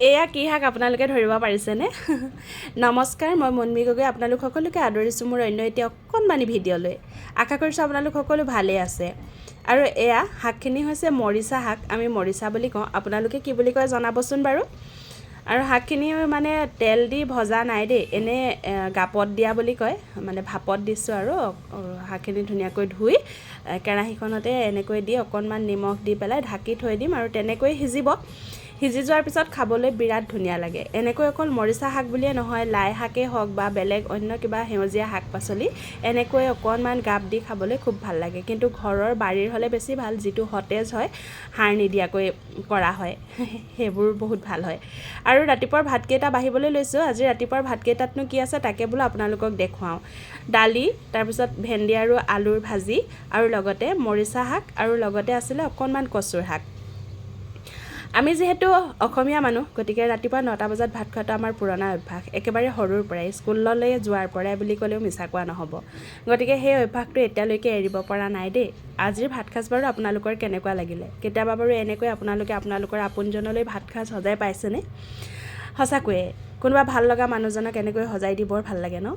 এয়া কি শাক আপোনালোকে ধৰিব পাৰিছেনে? নমস্কাৰ, মই মনমি গগৈ আপোনালোক সকলোকে আদৰিছোঁ মোৰ অন্য এতিয়া অকণমানি ভিডিঅ'লৈ। আশা কৰিছোঁ আপোনালোক সকলো ভালেই আছে। আৰু এয়া শাকখিনি হৈছে মৰিচা শাক, আমি মৰিচা বুলি কওঁ, আপোনালোকে কি বুলি কয় জনাবচোন বাৰু। আৰু শাকখিনি মানে তেল দি ভজা নাই দেই, এনেই গাপত দিয়া বুলি কয়, মানে ভাপত দিছোঁ আৰু শাকখিনি ধুনীয়াকৈ ধুই কেৰাহীখনতে এনেকৈ দি অকণমান নিমখ দি পেলাই ঢাকি থৈ দিম আৰু তেনেকৈ সিজিব। সিজি যোৱাৰ পিছত খাবলৈ বিৰাট ধুনীয়া লাগে। এনেকৈ অকল মৰিচা শাক বুলিয়ে নহয়, লাই শাকেই হওক বা বেলেগ অন্য কিবা সেউজীয়া শাক পাচলি এনেকৈ অকণমান গাপ দি খাবলৈ খুব ভাল লাগে। কিন্তু ঘৰৰ বাৰীৰ হ'লে বেছি ভাল, যিটো সতেজ হয়, সাৰ নিদিয়াকৈ কৰা হয়, সেইবোৰ বহুত ভাল হয়। আৰু ৰাতিপুৱাৰ ভাতকেইটা বাঢ়িবলৈ লৈছোঁ। আজি ৰাতিপুৱাৰ ভাতকেইটাতনো কি আছে তাকে বোলো আপোনালোকক দেখুৱাওঁ। দালি, তাৰপিছত ভেন্দি আৰু আলুৰ ভাজি, আৰু লগতে মৰিচা শাক, আৰু লগতে আছিলে অকণমান কচুৰ শাক। আমি যিহেতু অসমীয়া মানুহ, গতিকে ৰাতিপুৱা 9টা বজাত ভাত খোৱাটো আমাৰ পুৰণা অভ্যাস, একেবাৰে সৰুৰ পৰাই, স্কুললৈ যোৱাৰ পৰাই বুলি ক'লেও মিছা কোৱা নহ'ব। গতিকে সেই অভ্যাসটো এতিয়ালৈকে এৰিব পৰা নাই দেই। আজিৰ ভাত সাজ বাৰু আপোনালোকৰ কেনেকুৱা লাগিলে? কেতিয়াবা বাৰু এনেকৈ আপোনালোকে আপোনালোকৰ আপোনজনলৈ ভাত সাজ সজাই পাইছেনে? সঁচাকৈয়ে কোনোবা ভাল লগা মানুহজনক এনেকৈ সজাই দি বৰ ভাল লাগে ন?